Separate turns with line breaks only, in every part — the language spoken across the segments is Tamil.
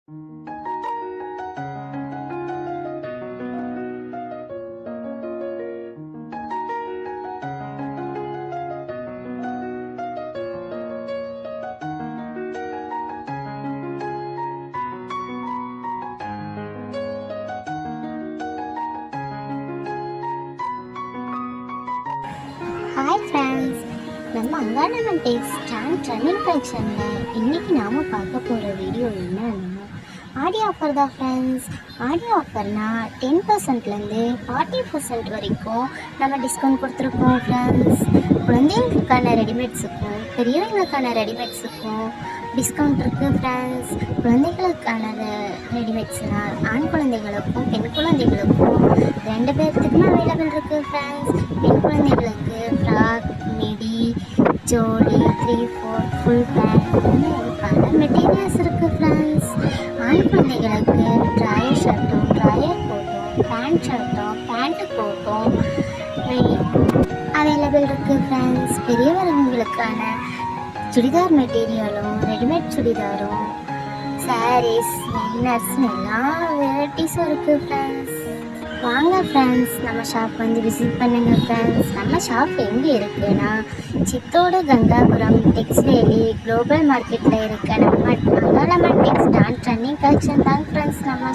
ஹாய் ஃப்ரெண்ட்ஸ், நம்ம அங்காளம்மன் டேக்ஸ் ட்ரெண்டிங் கலெக்ஷனில் இன்றைக்கி நாம் பார்க்க போகிற வீடியோ என்னன்னா ஆடி ஆஃபர் தான் ஃப்ரெண்ட்ஸ். ஆடி ஆஃபர்னால் 10%லேருந்து 40% வரைக்கும் நம்ம டிஸ்கவுண்ட் கொடுத்துருக்கோம் ஃப்ரெண்ட்ஸ். குழந்தைங்களுக்கான ரெடிமேட்ஸுக்கும் பெரியவங்களுக்கான ரெடிமேட்ஸுக்கும் டிஸ்கவுண்ட் இருக்குது ஃப்ரெண்ட்ஸ். குழந்தைகளுக்கான ரெடிமேட்ஸ்னால் ஆண் குழந்தைகளுக்கும் பெண் குழந்தைகளுக்கும் 2 பேர்த்துக்குமே அவைலபிள் இருக்குது ஃப்ரெண்ட்ஸ். பெண் குழந்தைகளுக்கு ஃப்ராக், மிடி, ஜோடி, 3/4, ஃபுல் பேண்ட் பல மெட்டீரியல்ஸ் இருக்குது ஃப்ரெண்ட்ஸ். ஆண் குழந்தைகளுக்கு ட்ராயர் ஷர்ட்டும் ட்ராயர் கோட்டும் பேண்ட் ஷர்ட்டும் பேண்ட்டு கோட்டும் அவைலபிள் இருக்குது ஃப்ரெண்ட்ஸ். பெரியவர்களுக்கான சுடிதார் மெட்டீரியலும் ரெடிமேட் சுடிதாரும் சாரீஸ் இன்னர்ஸ்னு எல்லா வெரைட்டிஸும் இருக்குது ஃப்ரெண்ட்ஸ். வாங்க ஃப்ரெண்ட்ஸ், நம்ம ஷாப் வந்து விசிட் பண்ணுங்கள் ஃப்ரெண்ட்ஸ். நம்ம ஷாப் எங்கே இருக்குன்னா சித்தோடு கங்காபுரம் டெக்ஸ்டைலி குளோபல் மார்க்கெட்டில் இருக்க நம்ம அங்காளம்மன் டெக்ஸ் ட்ரெண்டிங் கலெக்ஷன் தாங்க ஃப்ரெண்ட்ஸ். நம்ம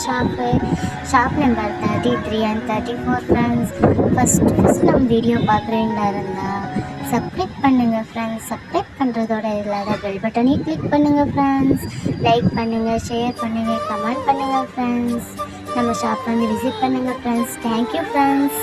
shop number 33 and 34 friends. First நம்ம வீடியோ பார்க்குறீங்களா இருந்தால் சப்ஸ்கிரைப் பண்ணுங்கள் ஃப்ரெண்ட்ஸ். சப்ஸ்கிரைப் பண்ணுறதோட இல்லாத பெல் பட்டனையும் கிளிக் பண்ணுங்கள் ஃப்ரெண்ட்ஸ். லைக் பண்ணுங்கள், ஷேர் பண்ணுங்கள், கமெண்ட் பண்ணுங்கள் ஃப்ரெண்ட்ஸ். நம்ம ஷாப் வந்து விசிட் பண்ணுங்கள் ஃப்ரெண்ட்ஸ். Thank you friends.